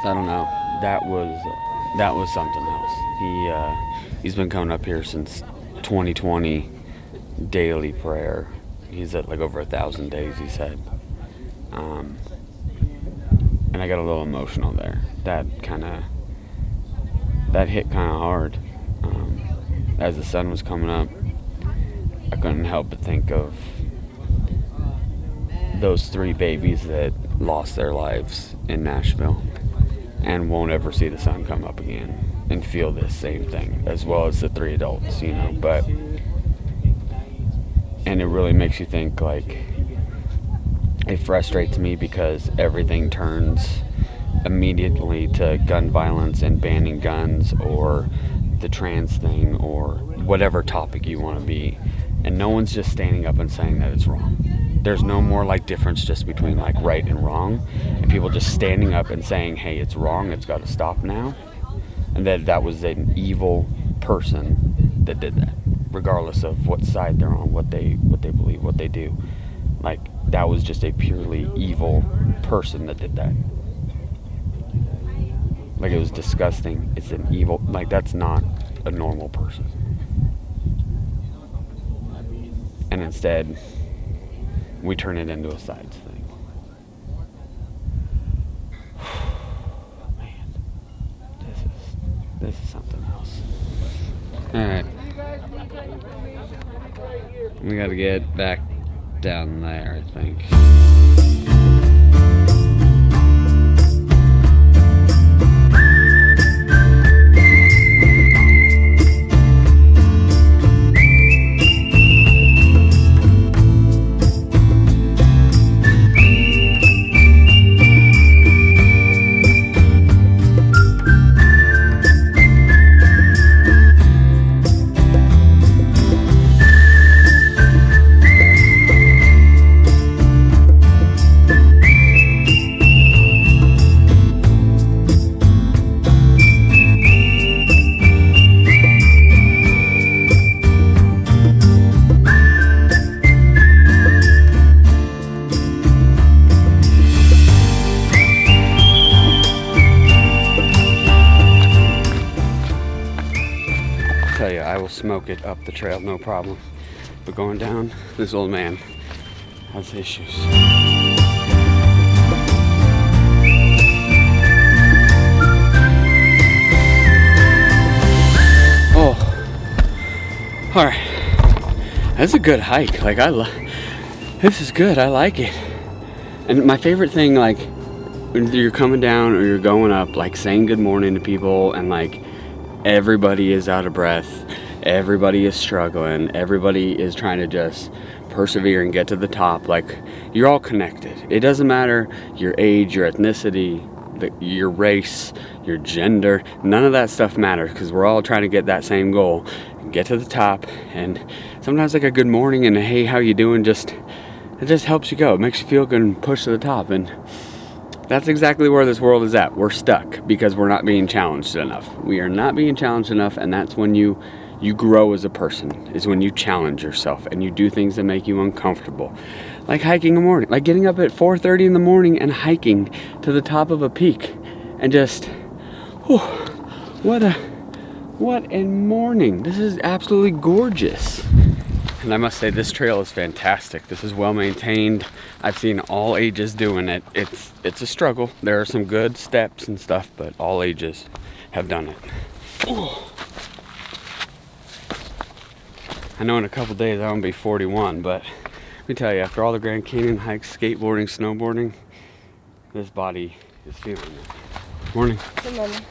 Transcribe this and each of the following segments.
So I don't know. That was something else. He's been coming up here since 2020, daily prayer. He's at like over 1,000 days, he said. And I got a little emotional there. That hit kind of hard. As the sun was coming up, I couldn't help but think of those 3 babies that lost their lives in Nashville and won't ever see the sun come up again and feel this same thing, as well as the 3 adults, you know. But and it really makes you think, like, it frustrates me because everything turns immediately to gun violence and banning guns or the trans thing or whatever topic you want to be, and no one's just standing up and saying that it's wrong. There's no more like difference just between like right and wrong, and people just standing up and saying, hey, it's wrong, it's got to stop now, and that was an evil person that did that, regardless of what side they're on, what they believe, what they do. Like, that was just a purely evil person that did that. Like, it was disgusting. It's an evil, like, that's not a normal person. And instead, we turn it into a sides thing. Man, this is something else. Alright. We gotta get back down there, I think. I will smoke it up the trail, no problem. But going down, this old man has issues. Oh, all right. That's a good hike. Like, this is good. I like it. And my favorite thing, like, when you're coming down or you're going up, like, saying good morning to people, and like, everybody is out of breath, everybody is struggling, everybody is trying to just persevere and get to the top. Like, you're all connected. It doesn't matter your age, your ethnicity, your race, your gender. None of that stuff matters, because we're all trying to get that same goal, get to the top. And sometimes like a good morning and a hey, how you doing, it just helps you go. It makes you feel good and push to the top. And that's exactly where this world is at. We're stuck because we're not being challenged enough. We are not being challenged enough, and that's when you grow as a person, is when you challenge yourself and you do things that make you uncomfortable. Like hiking in the morning, like getting up at 4:30 in the morning and hiking to the top of a peak, and just, what a morning. This is absolutely gorgeous. And I must say, this trail is fantastic. This is well maintained. I've seen all ages doing it. It's a struggle. There are some good steps and stuff, but all ages have done it. Ooh. I know in a couple days I won't be 41, but let me tell you, after all the Grand Canyon hikes, skateboarding, snowboarding, this body is feeling it. Morning. Good morning.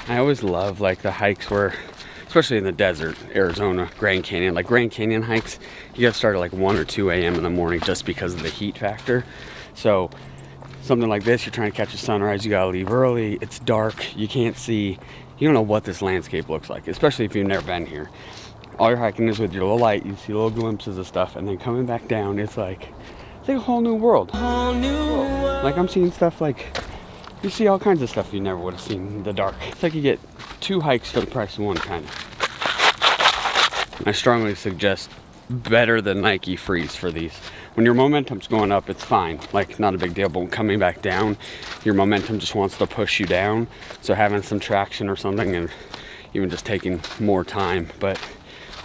I always love like the hikes where, especially in the desert, Arizona, Grand Canyon, like Grand Canyon hikes, you gotta start at like 1 or 2 a.m. in the morning just because of the heat factor. So something like this, you're trying to catch a sunrise, you gotta leave early, it's dark, you can't see, you don't know what this landscape looks like, especially if you've never been here. All you're hiking is with your little light, you see little glimpses of stuff, and then coming back down, it's like a whole new world. Like, I'm seeing stuff like, you see all kinds of stuff you never would have seen in the dark. It's like you get 2 hikes for the price of 1, kind of. I strongly suggest better than Nike Freeze for these. When your momentum's going up, it's fine, like not a big deal, but when coming back down, your momentum just wants to push you down. So having some traction or something, and even just taking more time. But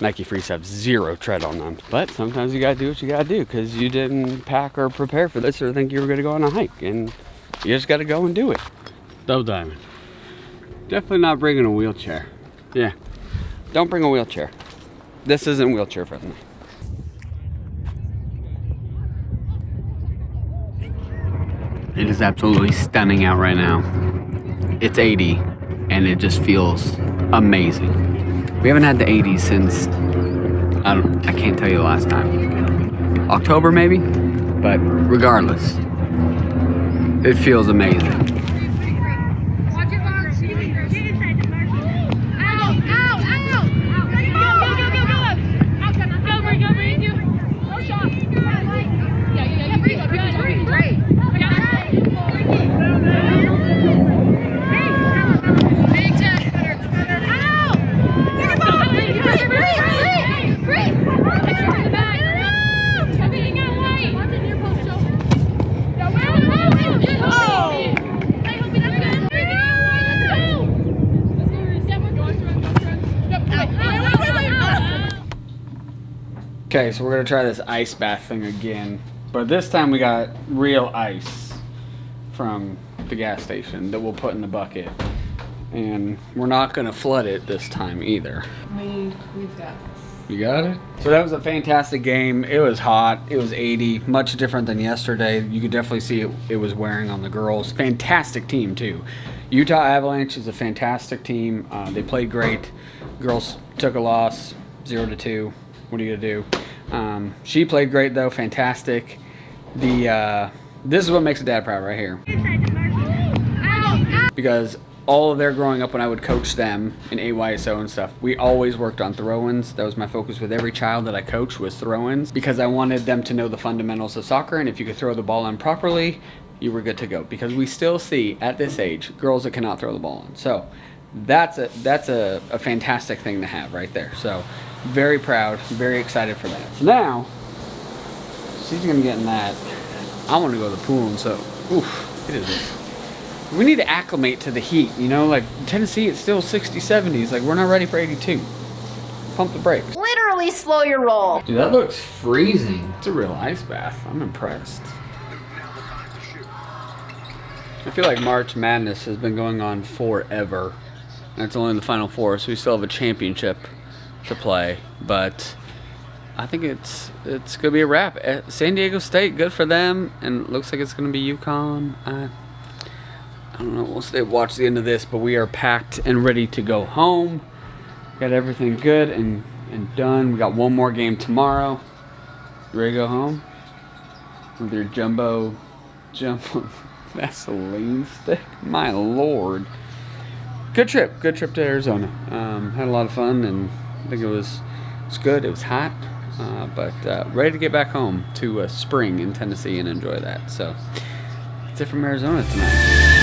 Nike Frees have 0 tread on them. But sometimes you gotta do what you gotta do, because you didn't pack or prepare for this or think you were gonna go on a hike, and you just gotta go and do it. Double diamond. Definitely not bringing a wheelchair. Yeah, don't bring a wheelchair. This isn't wheelchair friendly. It is absolutely stunning out right now. It's 80 and it just feels amazing. We haven't had the 80s since, I can't tell you the last time. October maybe? But regardless, it feels amazing. Okay, so we're gonna try this ice bath thing again, but this time we got real ice from the gas station that we'll put in the bucket, and we're not gonna flood it this time either. We've got this. You got it? So that was a fantastic game. It was hot. It was 80, much different than yesterday. You could definitely see it was wearing on the girls. Fantastic team too. Utah Avalanche is a fantastic team. They played great. Girls took a loss, 0-2. What are you gonna do? She played great though, fantastic. This is what makes a dad proud right here. Because all of their growing up when I would coach them in AYSO and stuff, we always worked on throw-ins. That was my focus with every child that I coached, was throw-ins, because I wanted them to know the fundamentals of soccer, and if you could throw the ball in properly, you were good to go. Because we still see at this age girls that cannot throw the ball in. So that's a fantastic thing to have right there. So very proud, very excited for that. So now she's gonna get in that. I want to go to the pool, and so oof, it is. We need to acclimate to the heat, you know, like Tennessee, it's still 60s, 70s. Like, we're not ready for 82. Pump the brakes. Literally slow your roll. Dude, that looks freezing. It's a real ice bath. I'm impressed. I feel like March Madness has been going on forever. And it's only in the Final Four, so we still have a championship to play. But I think it's gonna be a wrap. San Diego State, good for them. And it looks like it's gonna be UConn. I don't know, we'll stay watch the end of this, but we are packed and ready to go home. Got everything good and done. We got one more game tomorrow. You ready to go home? With your jumbo Vaseline stick? My lord. Good trip to Arizona. Had a lot of fun, and I think it was good. It was hot, but ready to get back home to spring in Tennessee and enjoy that. So, that's it from Arizona tonight.